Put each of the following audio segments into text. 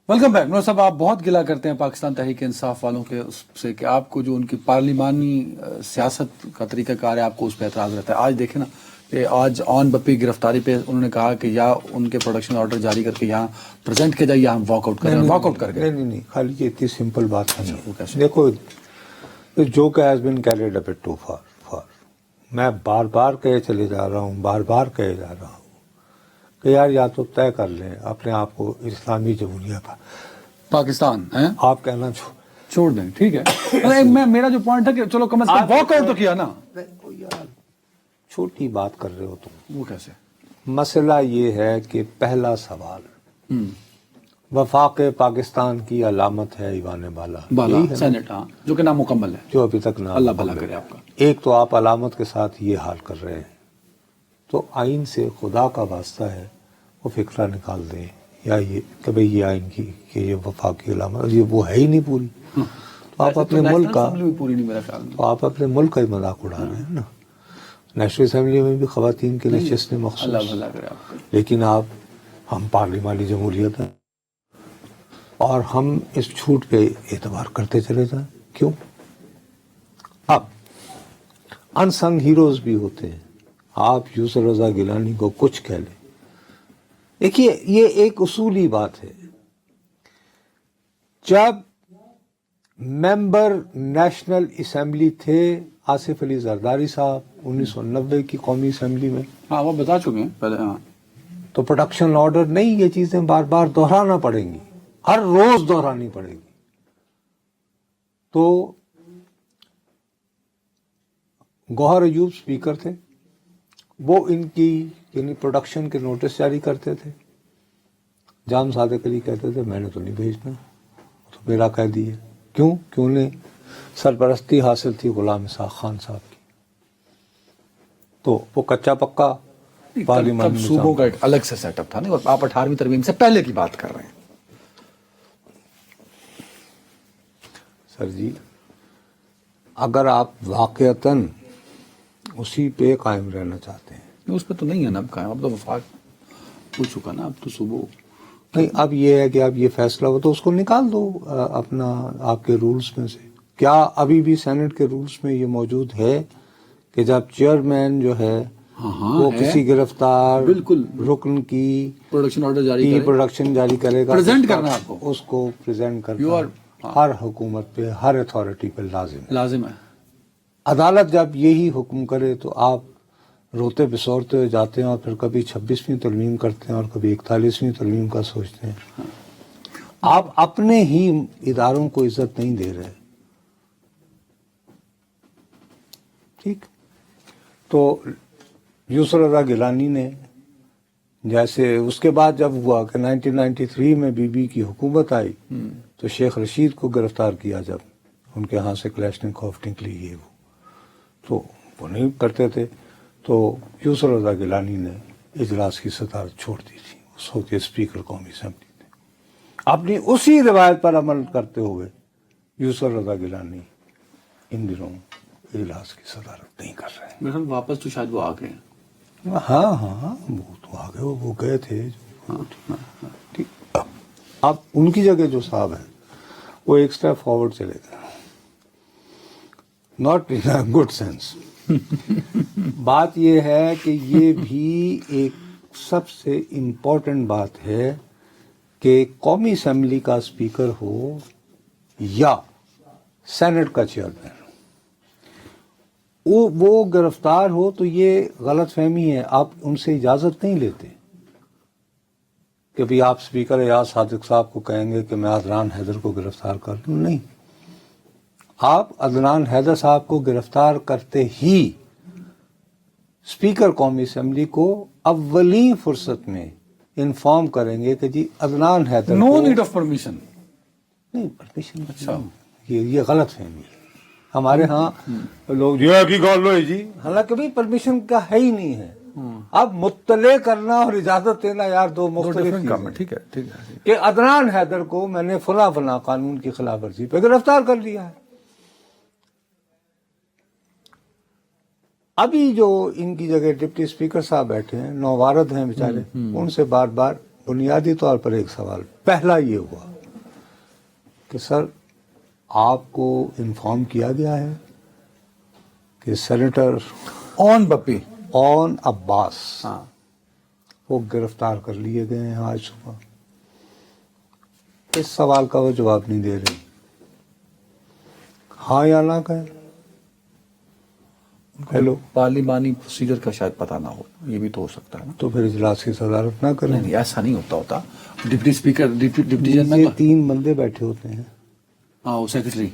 Welcome back. نور صاحب، آپ بہت گلا کرتے ہیں پاکستان تحریک انصاف والوں کے اس سے کہ آپ کو جو ان کی پارلیمانی سیاست کا طریقہ کار ہے آپ کو اس پہ اعتراض رہتا ہے. آج دیکھیں نا کہ آج آن بپی گرفتاری پہ انہوں نے کہا کہ یا ان کے پروڈکشن آرڈر جاری کر کے یہاں پریزنٹ کیا جائے یا ہم واک آؤٹ کریں. واک آؤٹ کر کے نہیں خالی یہ اتنی سمپل بات نہیں ہے. دیکھو جو کہ has been carried a bit too far. میں بار بار کہے چلے جا رہا ہوں کہ یار یا تو طے کر لیں اپنے آپ کو اسلامی جمہوریہ کا پاکستان ہے، آپ کہنا چھوڑ دیں. ٹھیک ہے، میں میرا جو پوائنٹ ہے کہ چلو کم از کم واک آؤٹ تو کیا نا. یار چھوٹی بات کر رہے ہو تم. وہ کیسے؟ مسئلہ یہ ہے کہ پہلا سوال وفاق پاکستان کی علامت ہے ایوان بالا سینٹ، ہاں، جو کہ نامکمل ہے، جو ابھی تک اللہ بھلا کرے آپ کا. ایک تو آپ علامت کے ساتھ یہ حال کر رہے ہیں، تو آئین سے خدا کا واسطہ ہے وہ فکرہ نکال دیں یا یہ کہ بھئی یہ آئین کی کہ یہ وفاقی علامت یہ وہ ہے ہی نہیں پوری. تو آپ اپنے ملک کا پوری نہیں میرا خیال. تو آپ اپنے ملک کا ہی مذاق اڑا رہے ہیں نا. نیشنل اسمبلی میں بھی خواتین کے لیے نشستیں مخصوص، اللہ بھلا کرے آپ کا. لیکن ہم پارلیمانی جمہوریت ہیں اور ہم اس چھوٹ پہ اعتبار کرتے چلے جائیں. کیوں؟ اب انسنگ ہیروز بھی ہوتے ہیں. آپ یوسر رضا گیلانی کو کچھ کہہ لیں. دیکھیے یہ ایک اصولی بات ہے. جب ممبر نیشنل اسمبلی تھے آصف علی زرداری صاحب 1990 کی قومی اسمبلی میں، ہاں وہ بتا چکے ہیں پہلے. ہاں تو پروڈکشن آرڈر نہیں، یہ چیزیں بار بار دہرانا پڑیں گی، ہر روز دہرانی پڑے گی. تو گوہر ایوب اسپیکر تھے، وہ ان کی یعنی پروڈکشن کے نوٹس جاری کرتے تھے. جام صادق علی کہتے تھے میں نے تو نہیں بھیجنا، تو میرا قید ہے. کیوں کہ انہیں سرپرستی حاصل تھی غلام اسحاق خان صاحب کی. تو وہ کچا پکا پارلیمانی صوبوں کا ایک الگ سے سیٹ اپ تھا نا، اور آپ 18ویں ترمیم سے پہلے کی بات کر رہے ہیں. سر جی اگر آپ واقعتاً اسی پہ قائم رہنا چاہتے ہیں، اس پہ تو نہیں ہے نا اب قائم. اب تو وفاق ہو چکا نا، اب تو صوبوں نہیں. اب یہ ہے کہ اب یہ فیصلہ ہو تو اس کو نکال دو اپنا آپ کے رولز میں سے. کیا ابھی بھی سینٹ کے رولز میں یہ موجود ہے کہ جب چیئرمین جو ہے وہ کسی گرفتار بالکل رکن کی پروڈکشن آرڈر پروڈکشن جاری کرے گا، پریزنٹ کرنا آپ کو، اس کو پریزنٹ کرنا ہر حکومت پہ ہر اتھارٹی پہ لازم ہے. عدالت جب یہی حکم کرے تو آپ روتے بسورتے ہوئے جاتے ہیں اور پھر کبھی 26ویں ترمیم کرتے ہیں اور کبھی 41ویں ترمیم کا سوچتے ہیں. آپ اپنے ہی اداروں کو عزت نہیں دے رہے. ٹھیک. تو یوسر رضا گیلانی نے جیسے اس کے بعد جب ہوا کہ 1993 میں بی بی کی حکومت آئی تو شیخ رشید کو گرفتار کیا جب ان کے ہاں سے کلیشنکوف نکلی یہ وہ، تو وہ نہیں کرتے تھے. تو یوسر رضا گیلانی نے اجلاس کی صدارت چھوڑ دی تھی. اس وقت اسپیکر قومی اسمبلی تھے. اپنی اسی روایت پر عمل کرتے ہوئے یوسر رضا گیلانی ان دنوں اجلاس کی صدارت نہیں کر رہے ہیں. میرے خیال واپس تو شاید وہ آ گئے. ہاں وہ تو آ گئے، وہ گئے تھے. ٹھیک. اب ان کی جگہ جو صاحب ہیں وہ ایک سٹیپ فارورڈ چلے گئے، not in a good sense. بات یہ ہے کہ یہ بھی ایک سب سے امپورٹنٹ بات ہے کہ قومی اسمبلی کا اسپیکر ہو یا سینٹ کا چیئرمین وہ گرفتار ہو تو یہ غلط فہمی ہے. آپ ان سے اجازت نہیں لیتے کہ بھی آپ اسپیکر ایاز صادق صاحب کو کہیں گے کہ میں عدنان حیدر کو گرفتار کر لوں. نہیں، آپ عدنان حیدر صاحب کو گرفتار کرتے ہی اسپیکر قومی اسمبلی کو اولین فرصت میں انفارم کریں گے کہ جی Adnan Haider no need of permission. نہیں پرمیشن. اچھا یہ غلط فہمی ہے ہمارے ہاں. لوگ یہ کی گال لو جی، حالانکہ بھی پرمیشن کا ہے ہی نہیں ہے. اب مطلع کرنا اور اجازت دینا یار دو مختلف چیزیں ہیں. ٹھیک ہے کہ عدنان حیدر کو میں نے فلاں قانون کی خلاف ورزی پہ گرفتار کر لیا ہے. ابھی جو ان کی جگہ ڈپٹی اسپیکر صاحب بیٹھے ہیں نووارد ہیں بیچارے، ان سے بار بار بنیادی طور پر ایک سوال پہلا یہ ہوا کہ سر آپ کو انفارم کیا گیا ہے کہ سینیٹر اون بپی اون عباس ہاں وہ گرفتار کر لیے گئے ہیں آج صبح. اس سوال کا وہ جواب نہیں دے رہے. ہاں یا نہ کہیں. ہیلو. پارلیمانی پروسیجر کا شاید پتہ نہ ہو, یہ بھی تو ہو سکتا ہے نا. تو پھر اجلاس کی صدارت نہ کریں. نہیں ایسا نہیں ہوتا. ڈپٹی اسپیکر ڈپٹی یہ چیئرمین 3 بندے بیٹھے ہوتے ہیں, ہاں وہ سیکرٹری.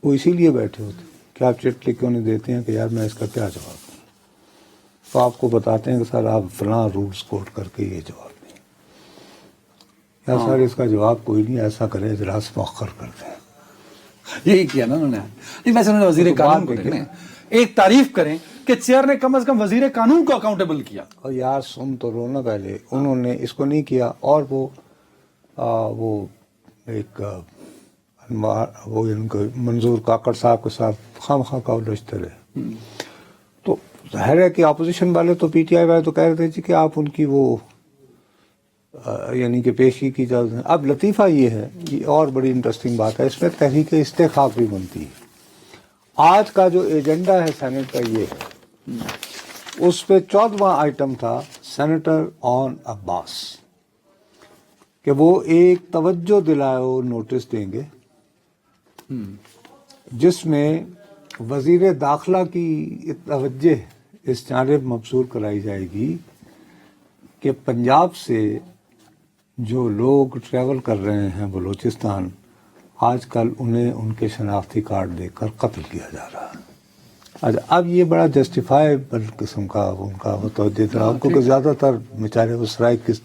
وہ اسی لیے بیٹھے ہوتے ہیں کہ آپ چٹ لکھ کے انہیں دیتے ہیں کہ یار میں اس کا کیا جواب دوں. تو آپ کو بتاتے ہیں کہ سر آپ فلاں رولز کوٹ کر کے یہ جواب دیں, یا سر اس کا جواب کوئی نہیں, ایسا کریں اجلاس مؤخر کر دیں. یہی کیا نا انہوں نے. نہیں ویسے انہوں نے وزیر قانون کو دیکھیں, ایک تعریف کریں کہ چیئر نے کم از کم وزیر قانون کو اکاؤنٹیبل کیا. اور یار سن تو رو نا پہلے, انہوں نے اس کو نہیں کیا, اور وہ ایک وہ ان کو منظور کاکڑ صاحب کے ساتھ خام خواہ کا الجھتے رہے. تو ظاہر ہے کہ اپوزیشن والے تو پی ٹی آئی والے تو کہہ رہے تھے جی کہ آپ ان کی وہ یعنی کہ پیشی کی اجازت ہے. اب لطیفہ یہ ہے, یہ اور بڑی انٹرسٹنگ بات ہے, اس میں تحریک استحقاق بھی بنتی ہے. آج کا جو ایجنڈا ہے سینٹ کا یہ ہے, اس پہ 14واں آئٹم تھا سینیٹر اون عباس, کہ وہ ایک توجہ دلائے نوٹس دیں گے جس میں وزیر داخلہ کی توجہ اس جانب مبذول کرائی جائے گی کہ پنجاب سے جو لوگ ٹریول کر رہے ہیں بلوچستان, آج کل انہیں ان کے شناختی کارڈ دے کر قتل کیا جا رہا ہے. اچھا, اب یہ بڑا جسٹیفائیبل قسم کا ان کا متوجہ تھا ان کو کہ زیادہ تر بیچارے اس رائے کس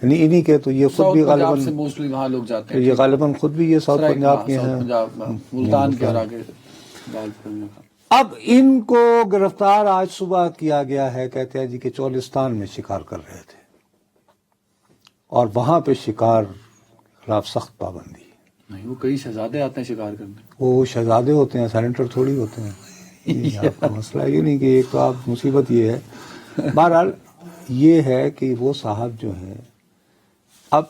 یعنی انہی کے, تو یہ خود بھی غالباً موسٹلی وہاں لوگ جاتے ہیں, یہ غالباً خود بھی یہ ساؤتھ پنجاب کے ہیں, ملتان کے اور آگے. اب ان کو گرفتار آج صبح کیا گیا ہے, کہتے ہیں جی کہ چولستان میں شکار کر رہے تھے, اور وہاں پہ شکار خلاف سخت پابندی. نہیں وہ کئی شہزادے آتے ہیں شکار کرنے. وہ شہزادے ہوتے ہیں, سینیٹر تھوڑی ہوتے ہیں. یہ آپ کا مسئلہ یہ نہیں کہ ایک تو آپ مصیبت یہ ہے. بہرحال یہ ہے کہ وہ صاحب جو ہیں اب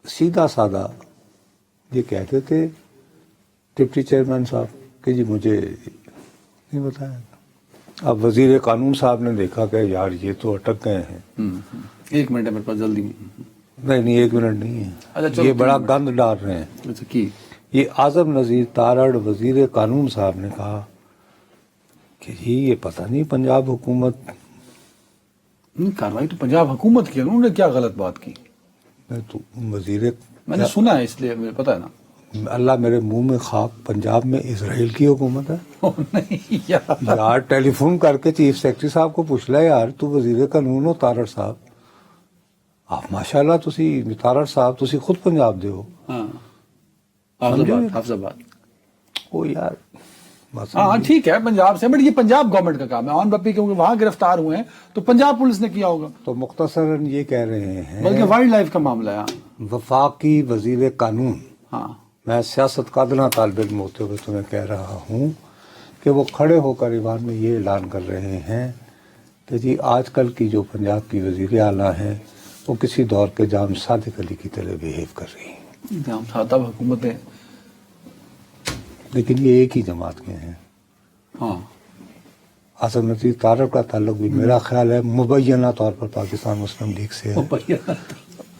سیدھا سادہ یہ کہتے تھے ڈپٹی چیئرمین صاحب کہ جی مجھے نہیں بتایا. اب وزیر قانون صاحب نے دیکھا کہ یار یہ تو اٹک گئے ہیں. 1 منٹ ہے میرے پاس, جلدی. نہیں 1 منٹ نہیں ہے, یہ بڑا گند ڈال رہے ہیں. اچھا کی یہ اعظم نذیر تارڑ وزیر قانون صاحب نے کہا کہ جی یہ پتہ نہیں پنجاب حکومت کاروائی تو پنجاب حکومت کی, انہوں نے کیا غلط بات کی؟ تو وزیر میں نے سنا ہے اس لیے مجھے پتا ہے نا. اللہ میرے منہ میں خاک, پنجاب میں اسرائیل کی حکومت ہے. نہیں یار ٹیلی فون کر کے چیف سیکرٹری صاحب کو پوچھ لے, یار تو وزیر قانون ہو تارڑ صاحب, آپ ماشاءاللہ تسی تارڑ صاحب تسی خود پنجاب دے ہو. ہاں حافظ آباد. او یار بس ہاں ٹھیک ہے پنجاب سے, بٹ یہ پنجاب گورنمنٹ کا کام ہے. اون بپی کیونکہ وہاں گرفتار ہوئے ہیں تو پنجاب پولیس نے کیا ہوگا. تو مختصراً یہ کہہ رہے ہیں بلکہ وائلڈ لائف کا معاملہ ہے. وفاقی وزیر قانون, ہاں میں سیاست کا ادنا طالب علم ہوتے ہوئے تمہیں کہہ رہا ہوں کہ وہ کھڑے ہو کر ایوان میں یہ اعلان کر رہے ہیں کہ جی آج کل کی جو پنجاب کی وزیر اعلیٰ ہیں وہ کسی دور کے جام صادق علی کی طرح بیہیو کر رہی ہیں. جام صادق حکومتیں, لیکن یہ ایک ہی جماعت کے ہیں. ہاں اعظم نذیر تارڑ کا تعلق بھی میرا خیال ہے مبینہ طور پر پاکستان مسلم لیگ سے ہے,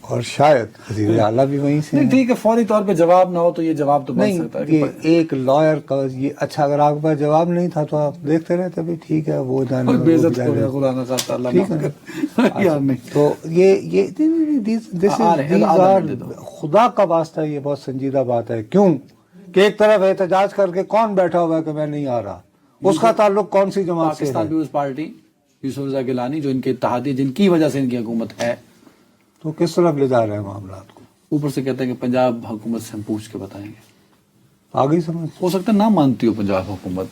اور شاید وزیر اعلیٰ بھی وہیں سے ہیں. ٹھیک ہے, فوری طور پہ جواب نہ ہو تو یہ جواب تو بن نہیں سکتا ہے کہ ایک لائر کا یہ اچھا, اگر آپ کے پاس جواب نہیں تھا تو آپ دیکھتے رہتے بھی ٹھیک ہے وہ جانے بے عزت ہو رہا خدا نہ خواستہ, اللہ ٹھیک معاف ہے. کر. یار نہیں تو یہ خدا کا واسطہ یہ بہت سنجیدہ بات ہے. کیوں کہ ایک طرف احتجاج کر کے کون بیٹھا ہوا ہے کہ میں نہیں آ رہا, اس کا تعلق کون سی جماعت سے ہے؟ پاکستان پیپلز پارٹی, یوسف رضا گیلانی, جو ان کے اتحادی جن کی وجہ سے ان کی حکومت ہے. تو کس طرف لے جا رہے ہیں معاملات کو؟ اوپر سے کہتے ہیں کہ پنجاب حکومت سے ہم پوچھ کے بتائیں گے. آگے سمجھ ہو سکتا ہے نہ مانتی ہو پنجاب حکومت,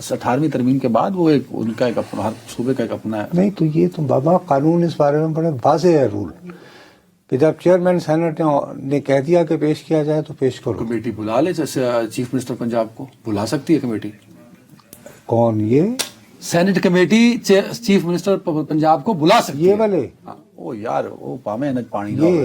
18ویں ترمیم کے بعد وہ ایک ان کا ایک اپنا, ہر صوبے کا ایک اپنا ہے. نہیں تو یہ تو بابا قانون اس بارے میں بڑے واضح ہے رول کہ جب چیئرمین سینٹ نے کہہ دیا کہ پیش کیا جائے تو پیش کرو. کمیٹی بلا لے, جیسے چیف منسٹر پنجاب کو بلا سکتی ہے کمیٹی. کون یہ senate committee chief minister Punjab کو بلا سکتی ہے. یہ والے او یار وہ پامے نج پانی یہ